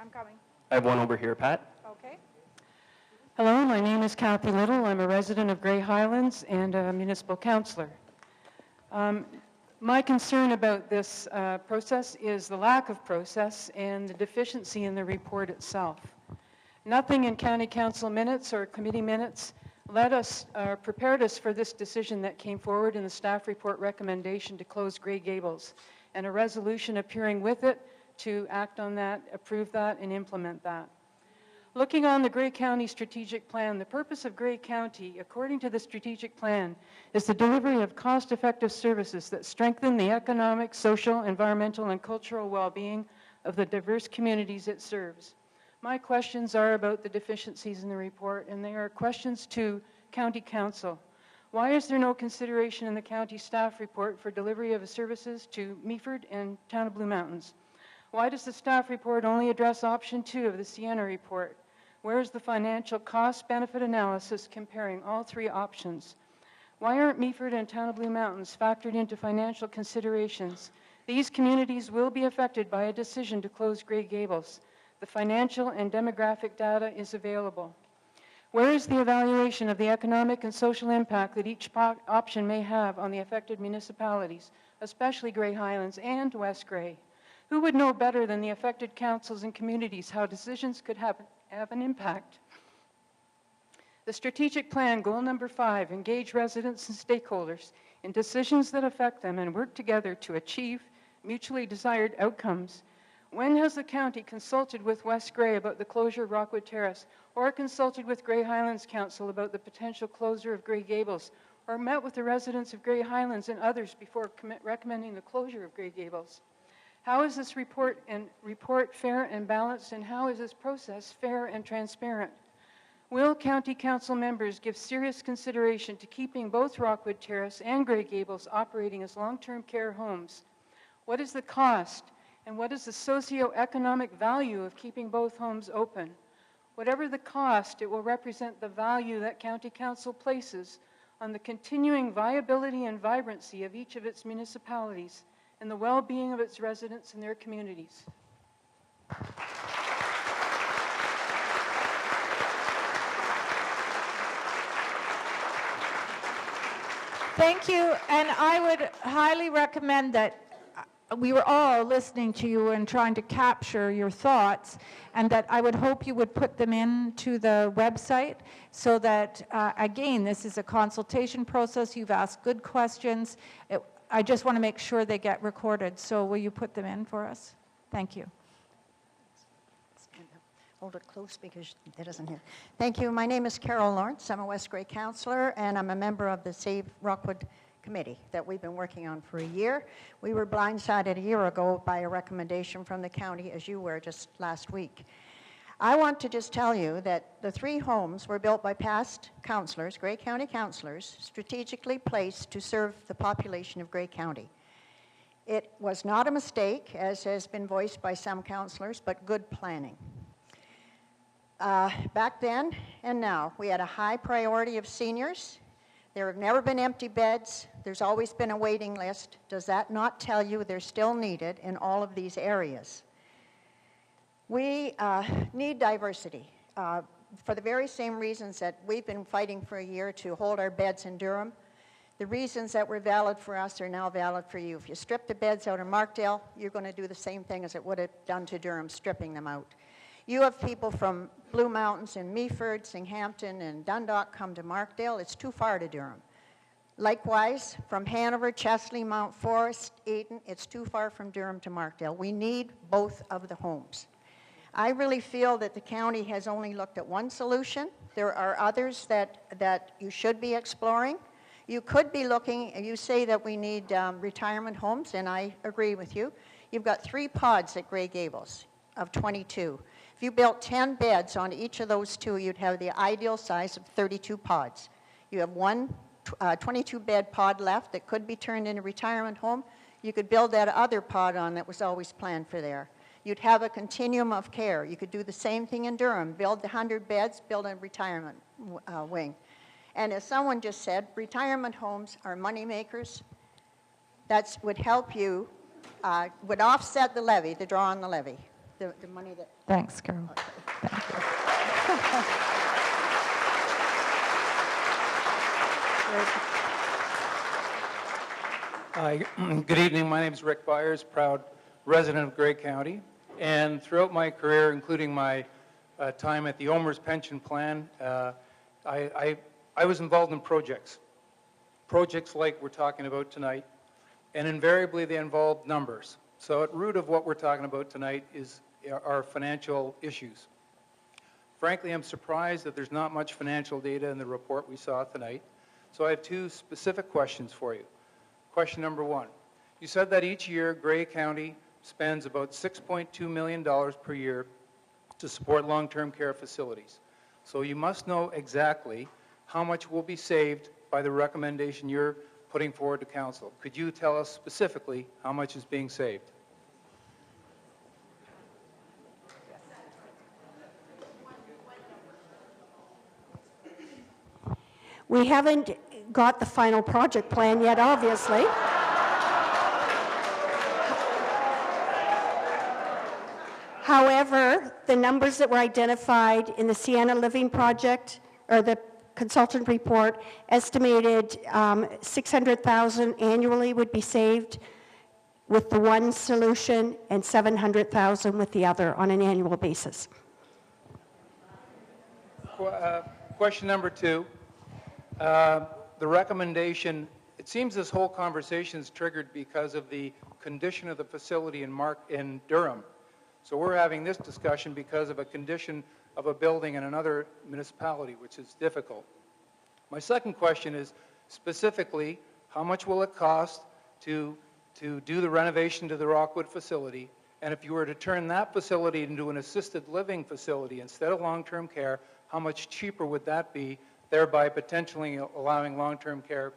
I'm coming. I have one over here, Pat. Okay. Hello, my name is Kathy Little. I'm a resident of Grey Highlands and a municipal councillor. My concern about this process is the lack of process and the deficiency in the report itself. Nothing in County Council minutes or committee minutes prepared us for this decision that came forward in the staff report recommendation to close Grey Gables, and a resolution appearing with it to act on that, approve that, and implement that. Looking on the Grey County Strategic Plan, the purpose of Grey County, according to the strategic plan, is the delivery of cost-effective services that strengthen the economic, social, environmental, and cultural well-being of the diverse communities it serves. My questions are about the deficiencies in the report, and they are questions to County Council. Why is there no consideration in the county staff report for delivery of services to Meaford and Town of Blue Mountains? Why does the staff report only address option 2 of the Sienna report? Where is the financial cost-benefit analysis comparing all 3 options? Why aren't Meaford and Town of Blue Mountains factored into financial considerations? These communities will be affected by a decision to close Grey Gables. The financial and demographic data is available. Where is the evaluation of the economic and social impact that each option may have on the affected municipalities, especially Grey Highlands and West Grey? Who would know better than the affected councils and communities how decisions could have an impact? The strategic plan, goal number 5, engage residents and stakeholders in decisions that affect them and work together to achieve mutually desired outcomes. When has the county consulted with West Grey about the closure of Rockwood Terrace, or consulted with Grey Highlands Council about the potential closure of Grey Gables, or met with the residents of Grey Highlands and others before recommending the closure of Grey Gables? How is this report fair and balanced, and how is this process fair and transparent? Will County Council members give serious consideration to keeping both Rockwood Terrace and Grey Gables operating as long-term care homes? What is the cost, and what is the socio-economic value of keeping both homes open? Whatever the cost, it will represent the value that County Council places on the continuing viability and vibrancy of each of its municipalities and the well-being of its residents and their communities. Thank you, and I would highly recommend that we were all listening to you and trying to capture your thoughts, and that I would hope you would put them into the website so that, again, this is a consultation process. You've asked good questions. I just want to make sure they get recorded. So will you put them in for us? Thank you. Hold it close because it isn't here. Thank you. My name is Carol Lawrence. I'm a West Grey councillor, and I'm a member of the Save Rockwood committee that we've been working on for a year. We were blindsided a year ago by a recommendation from the county, as you were just last week. I want to just tell you that the 3 homes were built by past councillors, Grey County councillors, strategically placed to serve the population of Grey County. It was not a mistake, as has been voiced by some councillors, but good planning. Back then and now, we had a high priority of seniors. There have never been empty beds. There's always been a waiting list. Does that not tell you they're still needed in all of these areas? We need diversity for the very same reasons that we've been fighting for a year to hold our beds in Durham. The reasons that were valid for us are now valid for you. If you strip the beds out of Markdale, you're going to do the same thing as it would have done to Durham, stripping them out. You have people from Blue Mountains and Meaford, Singhampton, and Dundalk come to Markdale. It's too far to Durham. Likewise, from Hanover, Chesley, Mount Forest, Ayton, it's too far from Durham to Markdale. We need both of the homes. I really feel that the county has only looked at one solution. There are others that you should be exploring. You could be looking, you say that we need retirement homes, and I agree with you. You've got 3 pods at Grey Gables of 22. If you built 10 beds on each of those 2, you'd have the ideal size of 32 pods. You have one 22-bed pod left that could be turned into a retirement home. You could build that other pod on that was always planned for there. You'd have a continuum of care. You could do the same thing in Durham, build the 100 beds, build a retirement wing. And as someone just said, retirement homes are money makers. That would help you, would offset the levy, the draw on the levy. the money that... Thanks, Carol. Thank you. Hi, good evening. My name is Rick Byers, proud resident of Grey County. And throughout my career, including my time at the OMERS pension plan, I was involved in projects like we're talking about tonight, and invariably they involved numbers. So at root of what we're talking about tonight are financial issues. Frankly, I'm surprised that there's not much financial data in the report we saw tonight. So I have two specific questions for you. Question number one, you said that each year Grey County spends about $6.2 million per year to support long-term care facilities. So you must know exactly how much will be saved by the recommendation you're putting forward to council. Could you tell us specifically how much is being saved? We haven't got the final project plan yet, obviously. However, the numbers that were identified in the Sienna Living Project, or the consultant report, estimated $600,000 annually would be saved with the one solution and $700,000 with the other on an annual basis. Question number two. The recommendation, it seems this whole conversation is triggered because of the condition of the facility in Durham. So we're having this discussion because of a condition of a building in another municipality, which is difficult. My second question is specifically, how much will it cost to do the renovation to the Rockwood facility? And if you were to turn that facility into an assisted living facility instead of long-term care, how much cheaper would that be, thereby potentially allowing long-term care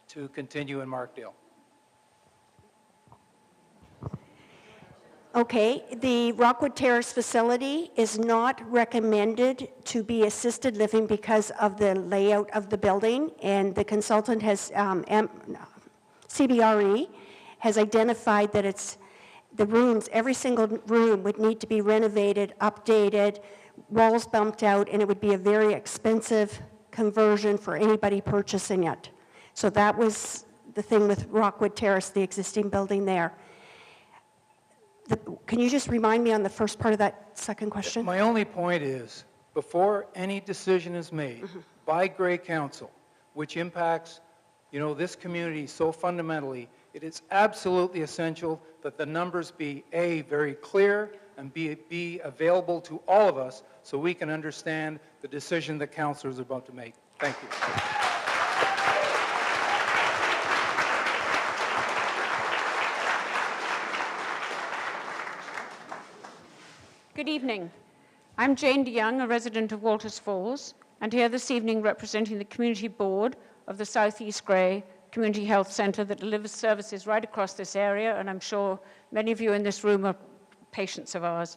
to continue in Markdale? Okay, the Rockwood Terrace facility is not recommended to be assisted living because of the layout of the building, and the consultant has, CBRE, has identified that it's the rooms, every single room would need to be renovated, updated, walls bumped out, and it would be a very expensive conversion for anybody purchasing it. So that was the thing with Rockwood Terrace, the existing building there. Can you just remind me on the first part of that second question? My only point is, before any decision is made by Grey Council, which impacts, this community so fundamentally, it is absolutely essential that the numbers be A, very clear, and be available to all of us so we can understand the decision that council is about to make. Thank you. Good evening. I'm Jane DeYoung, a resident of Walters Falls, and here this evening representing the Community Board of the Southeast Grey Community Health Centre that delivers services right across this area, and I'm sure many of you in this room are patients of ours.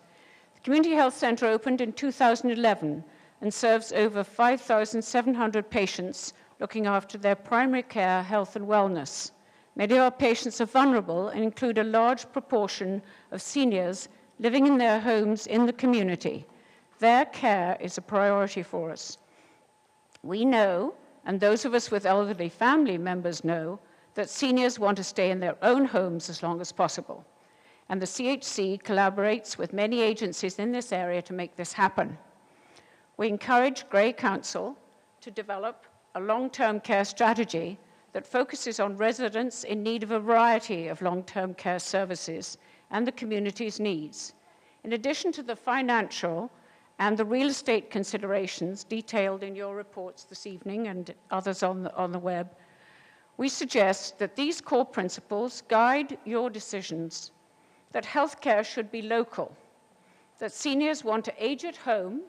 The Community Health Centre opened in 2011 and serves over 5,700 patients looking after their primary care, health and wellness. Many of our patients are vulnerable and include a large proportion of seniors living in their homes in the community. Their care is a priority for us. We know, and those of us with elderly family members know, that seniors want to stay in their own homes as long as possible. And the CHC collaborates with many agencies in this area to make this happen. We encourage Grey Council to develop a long-term care strategy that focuses on residents in need of a variety of long-term care services and the community's needs. In addition to the financial and the real estate considerations detailed in your reports this evening and others on the web, we suggest that these core principles guide your decisions, that healthcare should be local, that seniors want to age at home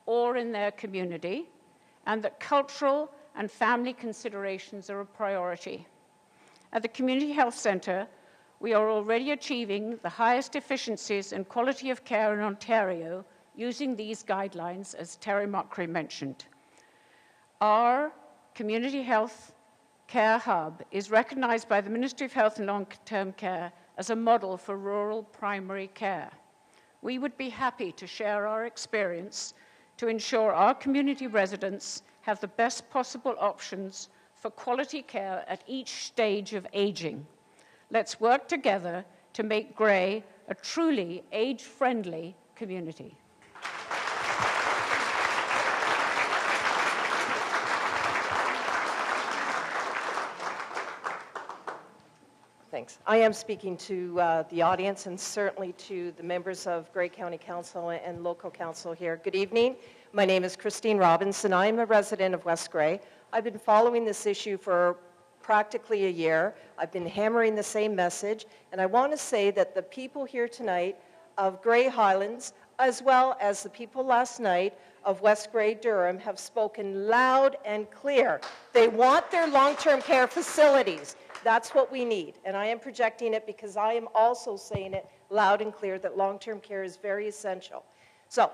or in their community, and that cultural and family considerations are a priority. At the Community Health Centre, we are already achieving the highest efficiencies and quality of care in Ontario using these guidelines, as Terry Mockery mentioned. Our community health care hub is recognized by the Ministry of Health and Long-Term Care as a model for rural primary care. we would be happy to share our experience to ensure our community residents have the best possible options for quality care at each stage of aging. Let's work together to make Grey a truly age-friendly community. Thanks. I am speaking to the audience and certainly to the members of Grey County Council and local council here. Good evening. My name is Christine Robinson. I am a resident of West Grey. I've been following this issue for practically a year. I've been hammering the same message, and I want to say that the people here tonight of Grey Highlands, as well as the people last night of West Grey Durham, have spoken loud and clear. They want their long-term care facilities. That's what we need, and I am projecting it because I am also saying it loud and clear that long-term care is very essential. So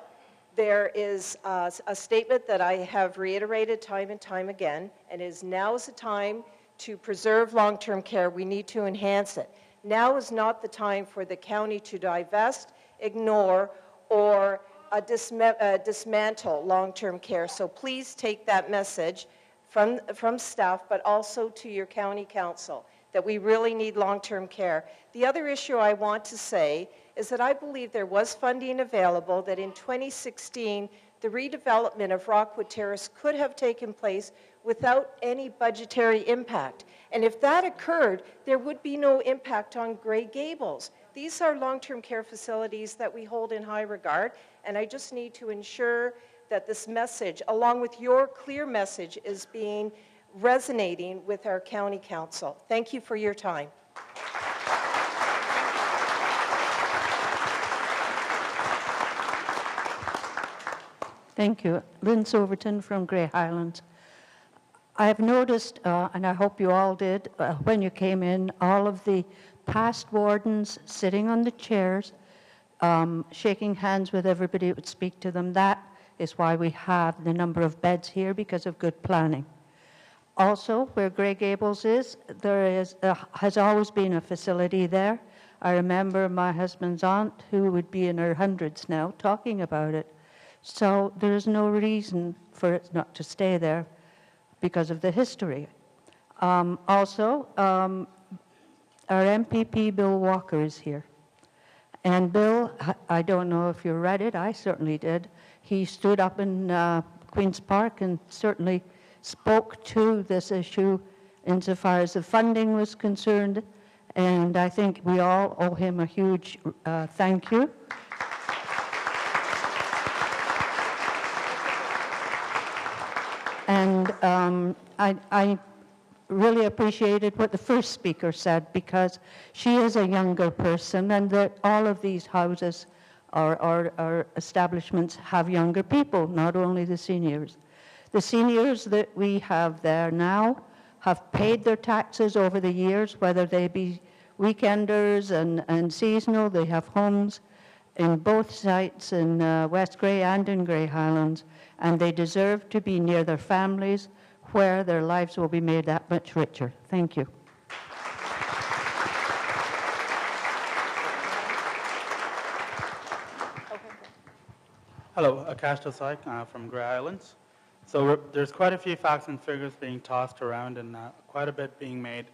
there is a statement that I have reiterated time and time again, and now is the time to preserve long-term care. We need to enhance it. Now is not the time for the county to divest, ignore, or dismantle long-term care. So please take that message from staff, but also to your county council, that we really need long-term care. The other issue I want to say is that I believe there was funding available, that in 2016, the redevelopment of Rockwood Terrace could have taken place without any budgetary impact. And if that occurred, there would be no impact on Grey Gables. These are long-term care facilities that we hold in high regard, and I just need to ensure that this message, along with your clear message, is resonating with our county council. Thank you for your time. Thank you. Lynn Silverton from Grey Highlands. I have noticed, and I hope you all did, when you came in, all of the past wardens sitting on the chairs, shaking hands with everybody who would speak to them. That is why we have the number of beds here, because of good planning. Also, where Grey Gables is, there has always been a facility there. I remember my husband's aunt, who would be in her hundreds now, talking about it. So there is no reason for it not to stay there because of the history. Also, our MPP Bill Walker is here. And Bill, I don't know if you read it, I certainly did. He stood up in Queen's Park and certainly spoke to this issue insofar as the funding was concerned, and I think we all owe him a huge thank you. And I really appreciated what the first speaker said, because she is a younger person, and that all of these houses or establishments have younger people, not only the seniors. The seniors that we have there now have paid their taxes over the years, whether they be weekenders and seasonal. They have homes in both sites, in West Grey and in Grey Highlands, and they deserve to be near their families, where their lives will be made that much richer. Thank you. Hello, Akash Desai from Grey Islands. So there's quite a few facts and figures being tossed around, and quite a bit being made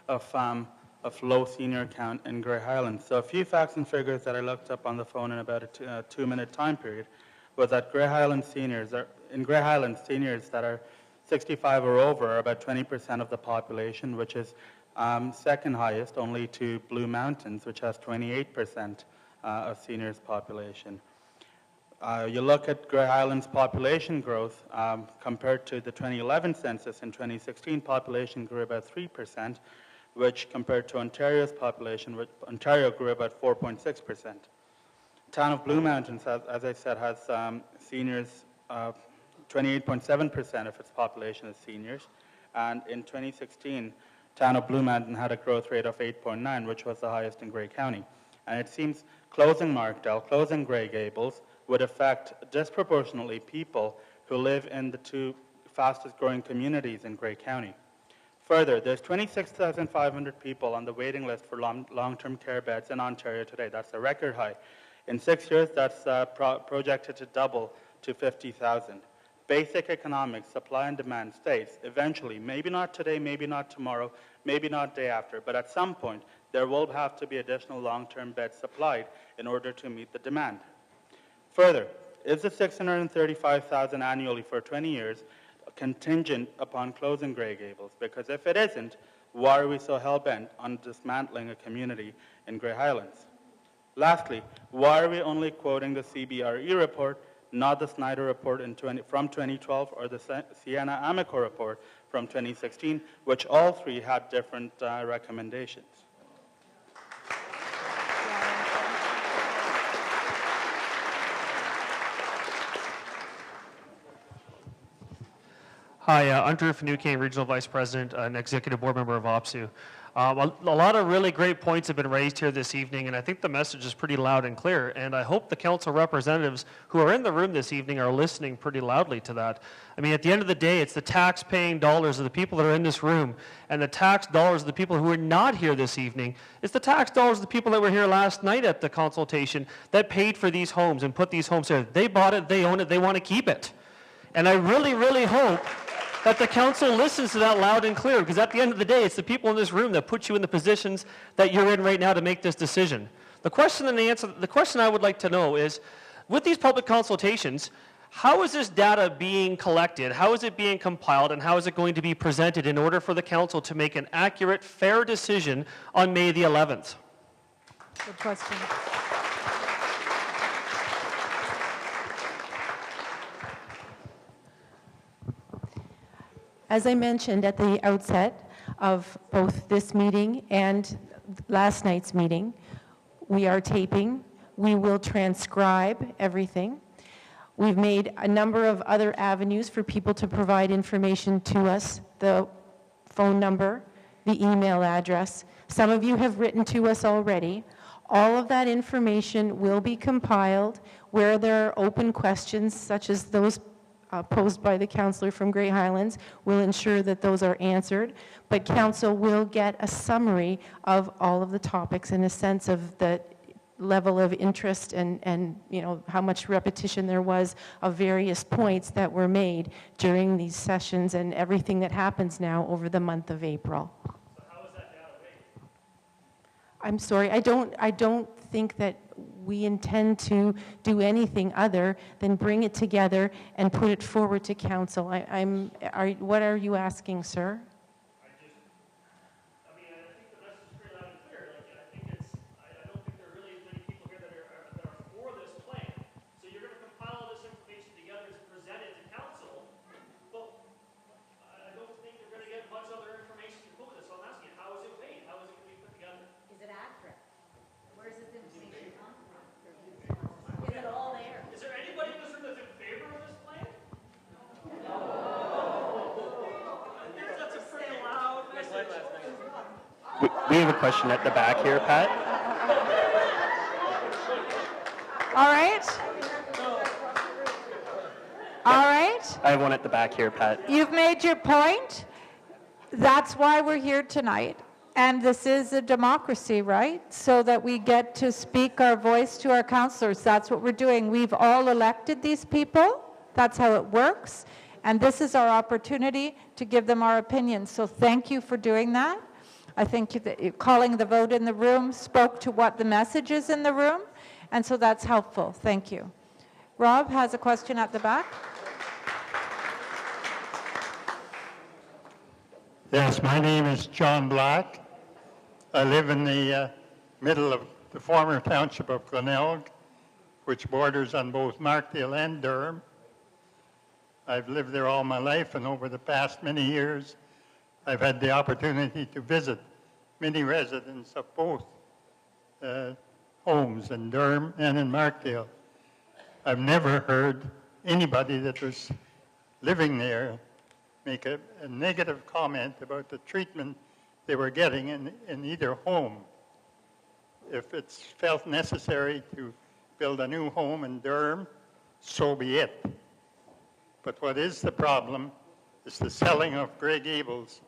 of low senior count in Grey Highlands. So a few facts and figures that I looked up on the phone in about a 2-minute time period was that Grey Highlands seniors that are 65 or over are about 20% of the population, which is second highest only to Blue Mountains, which has 28% of seniors population. You look at Grey Highlands population growth compared to the 2011 census. In 2016, population grew about 3%, which compared to Ontario's population, Ontario grew about 4.6%. Town of Blue Mountains, as I said, has seniors, 28.7% of its population is seniors, and in 2016, Town of Blue Mountain had a growth rate of 8.9, which was the highest in Grey County. And it seems closing Markdale, closing Grey Gables, would affect disproportionately people who live in the two fastest growing communities in Grey County. Further, there's 26,500 people on the waiting list for long-term care beds in Ontario today. That's a record high. In 6 years, that's projected to double to 50,000. Basic economics, supply and demand states, eventually, maybe not today, maybe not tomorrow, maybe not day after, but at some point, there will have to be additional long-term beds supplied in order to meet the demand. Further, is the 635,000 annually for 20 years contingent upon closing Grey Gables? Because if it isn't, why are we so hell-bent on dismantling a community in Grey Highlands? Lastly, why are we only quoting the CBRE report, not the Snyder report from 2012 or the Sienna Amico report from 2016, which all three had different recommendations? Hi, I'm Drew Finucane, Regional Vice President and Executive Board Member of OPSU. A lot of really great points have been raised here this evening, and I think the message is pretty loud and clear, and I hope the council representatives who are in the room this evening are listening pretty loudly to that. I mean, at the end of the day, it's the tax-paying dollars of the people that are in this room and the tax dollars of the people who are not here this evening. It's the tax dollars of the people that were here last night at the consultation that paid for these homes and put these homes here. They bought it, they own it, they want to keep it. And I really, really hope that the council listens to that loud and clear, because at the end of the day, it's the people in this room that put you in the positions that you're in right now to make this decision. The question I would like to know is, with these public consultations, how is this data being collected? How is it being compiled? And how is it going to be presented in order for the council to make an accurate, fair decision on May the 11th? Good question. As I mentioned at the outset of both this meeting and last night's meeting, we are taping. We will transcribe everything. We've made a number of other avenues for people to provide information to us, the phone number, the email address. Some of you have written to us already. All of that information will be compiled. Where there are open questions, such as those posed by the councillor from Grey Highlands, will ensure that those are answered, but council will get a summary of all of the topics and a sense of the level of interest and you know how much repetition there was of various points that were made during these sessions and everything that happens now over the month of April. So how is that data weighted? I'm sorry, I don't think that we intend to do anything other than bring it together and put it forward to council. What are you asking, sir? I mean, I think the message is pretty loud and clear. Like, I think I don't think there are really many people here that are for this plan. So you're going to compile all this information together to present it to council, but I don't think you're going to get much other information to put with it. So I'm asking, how is it weighed? How is it going to be put together? Is it accurate? Where is this information come from? Is it all there? Is there anybody in this room that's in favor of this plan? No. That's a pretty loud message. We have a question at the back here, Pat. All right. All right. I have one at the back here, Pat. You've made your point. That's why we're here tonight. And this is a democracy, right? So that we get to speak our voice to our councillors. That's what we're doing. We've all elected these people. That's how it works. And this is our opportunity to give them our opinions. So thank you for doing that. I think that calling the vote in the room spoke to what the message is in the room. And so that's helpful. Thank you. Rob has a question at the back. Yes, my name is John Black. I live in the middle of the former township of Glenelg, which borders on both Markdale and Durham. I've lived there all my life, and over the past many years, I've had the opportunity to visit many residents of both homes in Durham and in Markdale. I've never heard anybody that was living there make a negative comment about the treatment they were getting in either home. If it's felt necessary to build a new home in Durham, so be it. But what is the problem is the selling of Grey Gables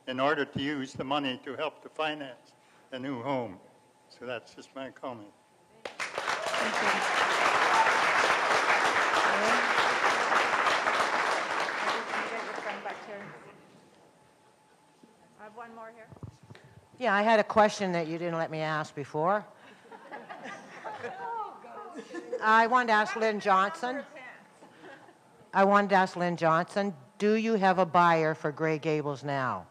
in order to use the money to help to finance a new home. So that's just my comment. I have one more here. Yeah, I had a question that you didn't let me ask before. I wanted to ask Lynn Johnson. Do you have a buyer for Grey Gables now?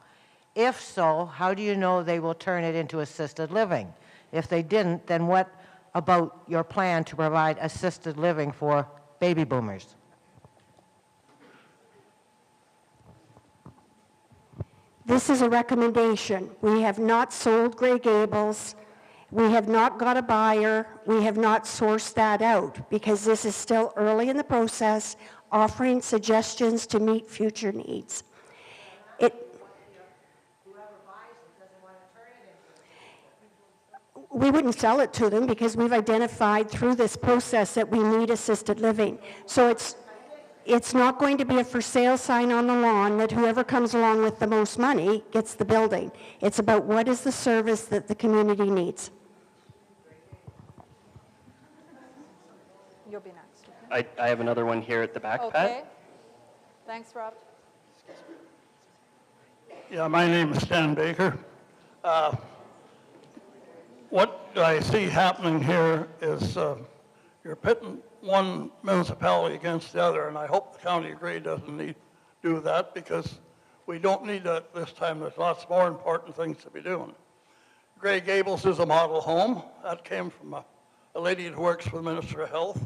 If so, how do you know they will turn it into assisted living? If they didn't, then what about your plan to provide assisted living for baby boomers? This is a recommendation. We have not sold Grey Gables. We have not got a buyer. We have not sourced that out because this is still early in the process, offering suggestions to meet future needs. We wouldn't sell it to them because we've identified through this process that we need assisted living. So it's not going to be a for sale sign on the lawn that whoever comes along with the most money gets the building. It's about what is the service that the community needs. You'll be next. I have another one here at the back, Okay. Pat. Thanks, Rob. Yeah, my name is Stan Baker. What I see happening here is you're pitting one municipality against the other, and I hope the County of Grey doesn't need to do that because we don't need that this time. There's lots more important things to be doing. Grey Gables is a model home. That came from a lady who works for the Minister of Health.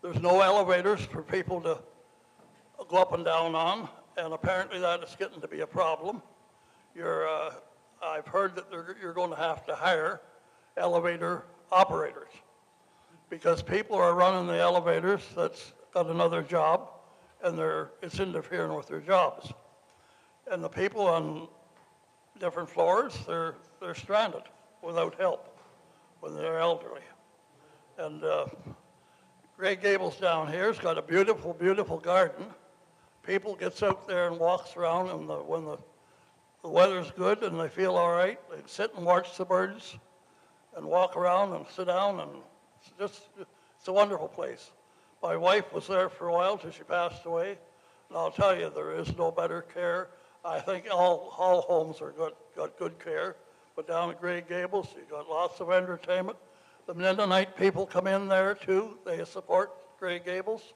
There's no elevators for people to go up and down on, and apparently that is getting to be a problem. I've heard that you're going to have to hire elevator operators because people are running the elevators that's got another job and it's interfering with their jobs. And the people on different floors, they're stranded without help when they're elderly. And Grey Gables down here has got a beautiful, beautiful garden. People gets out there and walks around, and when the weather's good and they feel all right, they sit and watch the birds and walk around and sit down, and it's a wonderful place. My wife was there for a while till she passed away, and I'll tell you, there is no better care. I think all homes got good care, but down at Grey Gables, you got lots of entertainment. The Mennonite people come in there too. They support Grey Gables.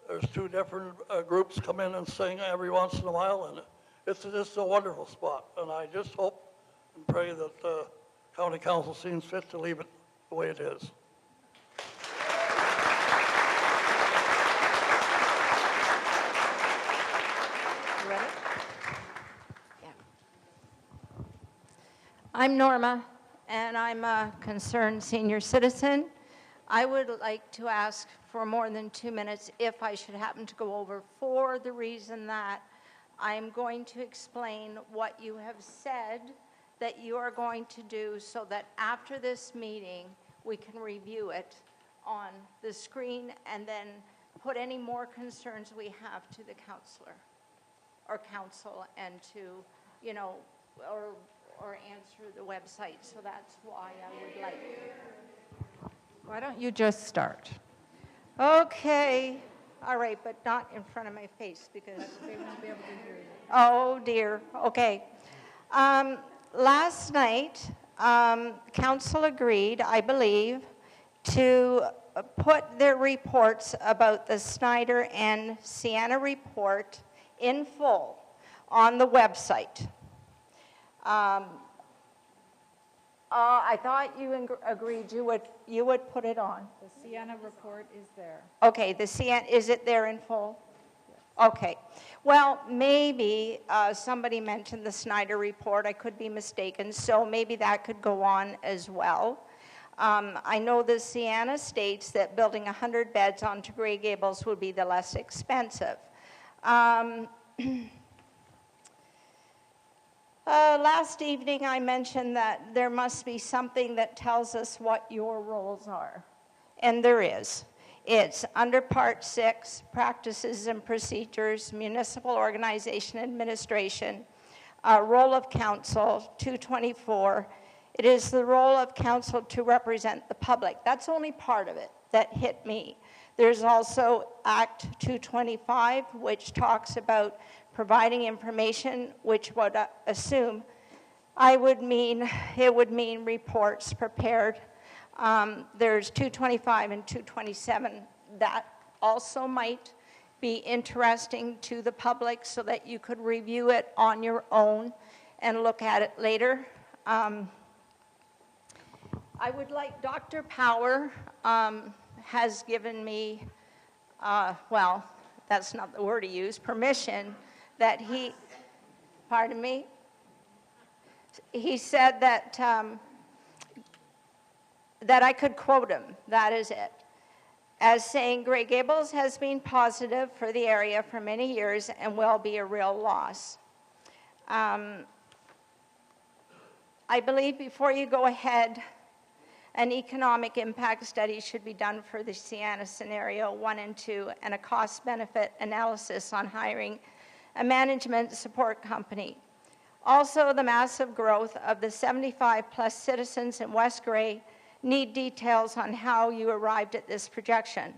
There's two different groups come in and sing every once in a while, and it's just a wonderful spot. And I just hope and pray that County Council seems fit to leave it the way it is. You ready? Yeah. I'm Norma, and I'm a concerned senior citizen. I would like to ask for more than 2 minutes if I should happen to go over, for the reason that I'm going to explain what you have said that you are going to do so that after this meeting, we can review it on the screen and then put any more concerns we have to the counselor or council and to, you know, or answer the website. So that's why I would like. Why don't you just start? Okay. All right, but not in front of my face because they won't be able to hear you. Oh, dear. Okay. Last night, council agreed, I believe, to put their reports about the Snyder and Sienna report in full on the website. I thought you agreed you would put it on. The Sienna report is there. Okay, the Sienna, is it there in full? Okay. Well, maybe somebody mentioned the Snyder report. I could be mistaken, so maybe that could go on as well. I know the Sienna states that building 100 beds onto Grey Gables would be the less expensive. Last evening, I mentioned that there must be something that tells us what your roles are, and there is. It's under Part 6, Practices and Procedures, Municipal Organization Administration. role of council, 224. It is the role of council to represent the public. That's only part of it that hit me. There's also Act 225, which talks about providing information, which would assume it would mean reports prepared. There's 225 and 227 that also might be interesting to the public so that you could review it on your own and look at it later. I would like Dr. Power has given me, well, that's not the word he used, permission that he, pardon me? He said that, that I could quote him, that is it, as saying, Grey Gables has been positive for the area for many years and will be a real loss. I believe before you go ahead, an economic impact study should be done for the Sienna scenario 1 and 2 and a cost-benefit analysis on hiring a management support company. Also, the massive growth of the 75-plus citizens in West Grey need details on how you arrived at this projection.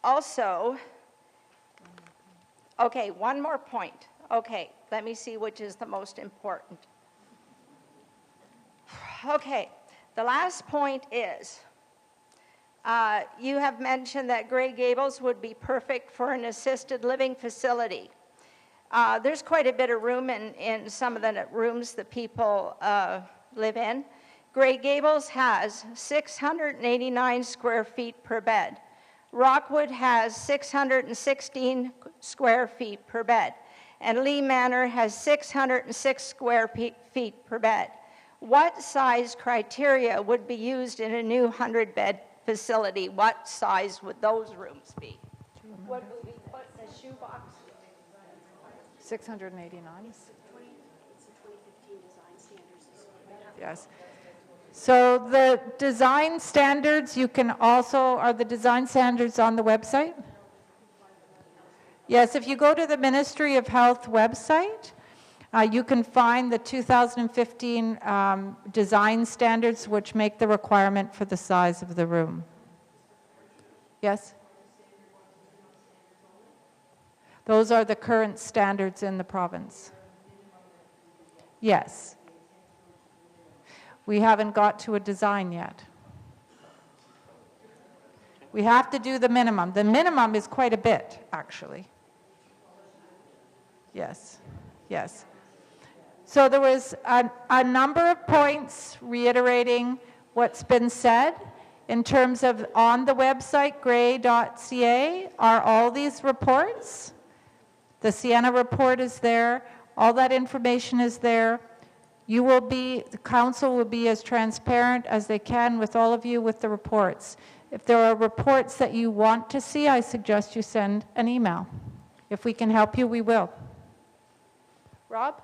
Also, okay, one more point. Okay, let me see which is the most important. Okay, the last point is, you have mentioned that Grey Gables would be perfect for an assisted living facility. There's quite a bit of room in some of the rooms that people live in. Grey Gables has 689 square feet per bed. Rockwood has 616 square feet per bed. And Lee Manor has 606 square feet per bed. What size criteria would be used in a new 100-bed facility? What size would those rooms be? Would we put a shoebox? 689? Yes. So the design standards, you can also, are the design standards on the website? Yes, if you go to the Ministry of Health website, you can find the 2015 design standards which make the requirement for the size of the room. Yes? Those are the current standards in the province. Yes. We haven't got to a design yet. We have to do the minimum. The minimum is quite a bit, actually. Yes, yes. So there was a number of points reiterating what's been said in terms of on the website, grey.ca, are all these reports. The Sienna report is there. All that information is there. You will be, the council will be as transparent as they can with all of you with the reports. If there are reports that you want to see, I suggest you send an email. If we can help you, we will. Rob?